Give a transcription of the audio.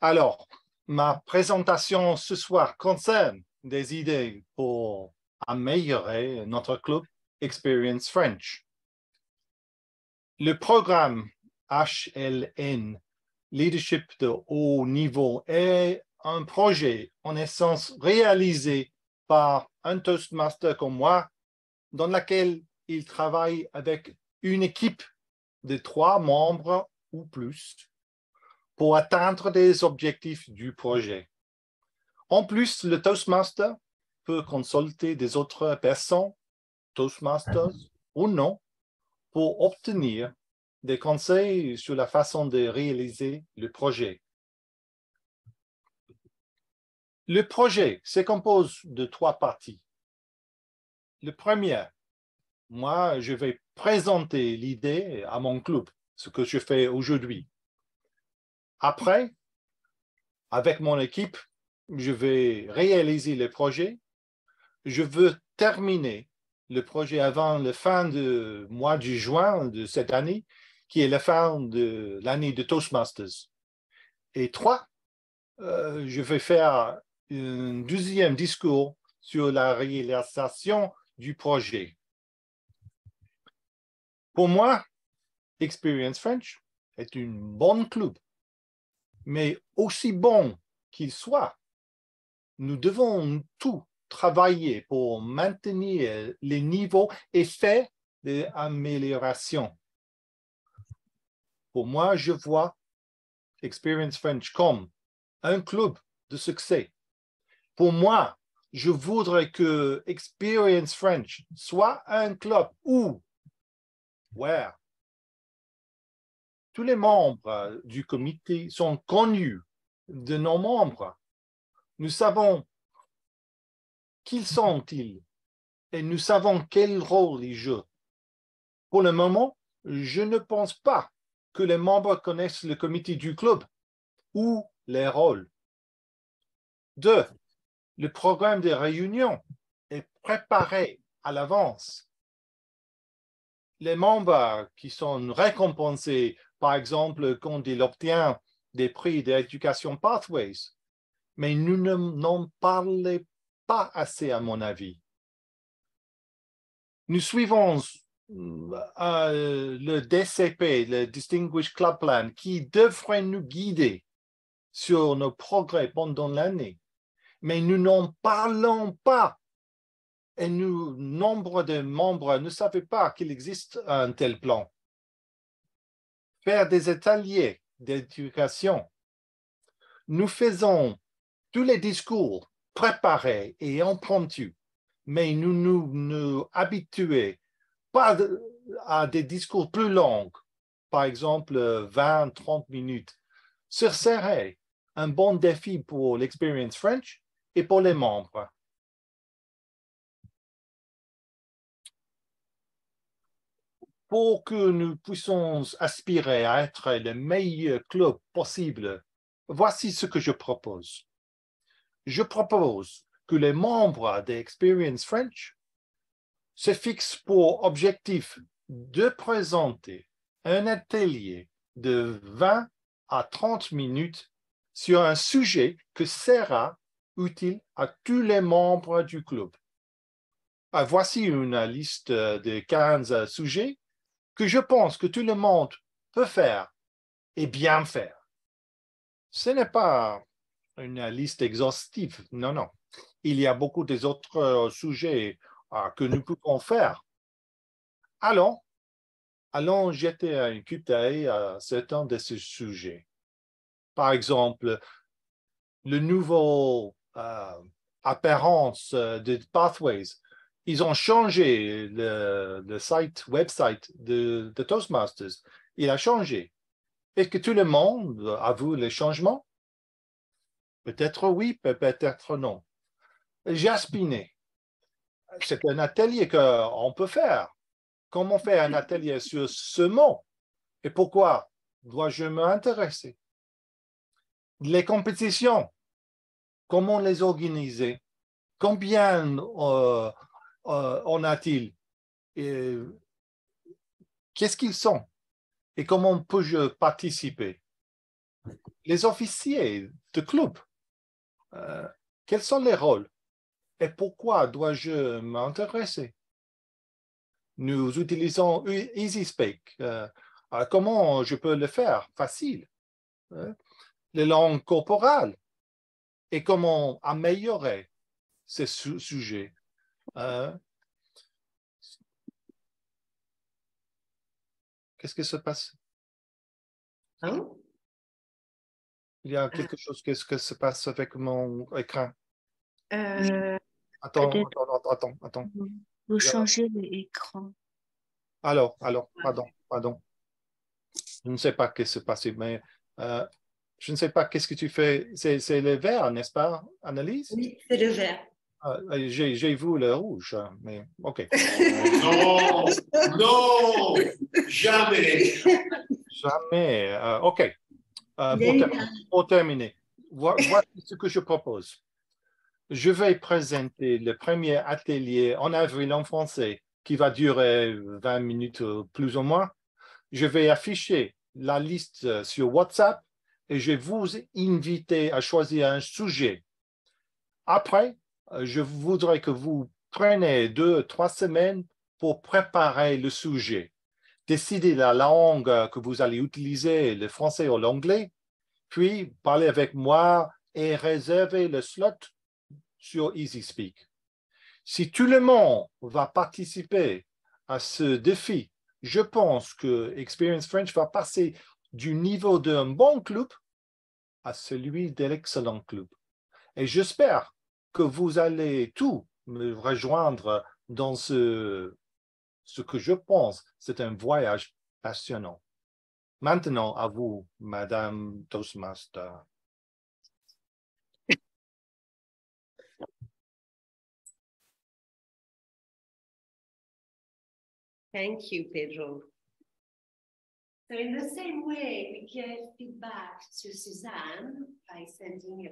Alors, ma présentation ce soir concerne des idées pour améliorer notre club Experience French. Le programme HLN, Leadership de haut niveau, est un projet en essence réalisé par un Toastmaster comme moi, dans lequel il travaille avec une équipe de 3 membres ou plus pour atteindre des objectifs du projet. En plus, le Toastmaster peut consulter des autres personnes, Toastmasters ou non, pour obtenir des conseils sur la façon de réaliser le projet. Le projet se compose de 3 parties. Le premier, moi, je vais présenter l'idée à mon club, ce que je fais aujourd'hui. Après, avec mon équipe, je vais réaliser le projet. Je veux terminer le projet avant la fin du mois de juin de cette année, qui est la fin de l'année de Toastmasters. Et 3, je vais faire un deuxième discours sur la réalisation du projet. Pour moi, Experience French est un bon club, mais aussi bon qu'il soit, nous devons tout travailler pour maintenir les niveaux et faire des améliorations. Pour moi, je vois Experience French comme un club de succès. Pour moi, je voudrais que Experience French soit un club où tous les membres du comité sont connus de nos membres. Nous savons qui sont-ils et nous savons quel rôle ils jouent. Pour le moment, je ne pense pas que les membres connaissent le comité du club ou les rôles. 2, le programme de réunion est préparé à l'avance. Les membres qui sont récompensés, par exemple, quand ils obtiennent des prix d'éducation Pathways, mais nous n'en parlons pas assez, à mon avis. Nous suivons le DCP, le Distinguished Club Plan, qui devrait nous guider sur nos progrès pendant l'année. Mais nous n'en parlons pas. Et nous, nombre de membres ne savaient pas qu'il existe un tel plan. Faire des ateliers d'éducation. Nous faisons tous les discours préparés et impromptus, mais nous nous habituons pas à des discours plus longs, par exemple 20-30 minutes. Ce serait un bon défi pour l'Experience French et pour les membres. Pour que nous puissions aspirer à être le meilleur club possible, voici ce que je propose. Je propose que les membres d'Experience French se fixent pour objectif de présenter un atelier de 20 à 30 minutes sur un sujet que sera utile à tous les membres du club. Voici une liste de 15 sujets que je pense que tout le monde peut faire et bien faire. Ce n'est pas une liste exhaustive, non, non. Il y a beaucoup d'autres sujets que nous pouvons faire. Allons jeter un coup d'œil à certains de ces sujets. Par exemple, le nouveau apparence de Pathways. Ils ont changé le website de Toastmasters. Il a changé. Est-ce que tout le monde a vu le changement? Peut-être oui, peut-être non. Jaspiné, c'est un atelier qu'on peut faire. Comment faire un atelier sur ce mot? Et pourquoi dois-je m'intéresser? Les compétitions, comment les organiser? Combien en a-t-il? Qu'est-ce qu'ils sont? Et comment peux-je participer? les officiers de club, quels sont les rôles et pourquoi dois-je m'intéresser? Nous utilisons EasySpeak. Comment je peux le faire? Facile. Les langues corporales et comment améliorer ces sujets. Qu'est-ce qui se passe? Hein? Il y a quelque chose qui se passe avec mon écran. Attends. Vous changez l'écran. Alors, pardon. Je ne sais pas ce qui se passe, mais je ne sais pas qu'est-ce que tu fais. C'est le vert, n'est-ce pas, Annelise? Oui, c'est le vert. J'ai vu le rouge, mais OK. Non, non, jamais. Jamais. OK. Pour terminer, voici ce que je propose. Je vais présenter le premier atelier en avril en français qui va durer 20 minutes plus ou moins. Je vais afficher la liste sur WhatsApp et je vais vous inviter à choisir un sujet. Après, je voudrais que vous preniez 2-3 semaines pour préparer le sujet. Décidez la langue que vous allez utiliser, le français ou l'anglais, puis parlez avec moi et réservez le slot sur EasySpeak. Si tout le monde va participer à ce défi, je pense que Experience French va passer du niveau d'un bon club à celui de l'excellent club. Et j'espère que vous allez tous me rejoindre dans ce que je pense, c'est un voyage passionnant. Maintenant, à vous, Madame Toastmaster. Thank you, Pedro. So in the same way, we give feedback to Suzanne by sending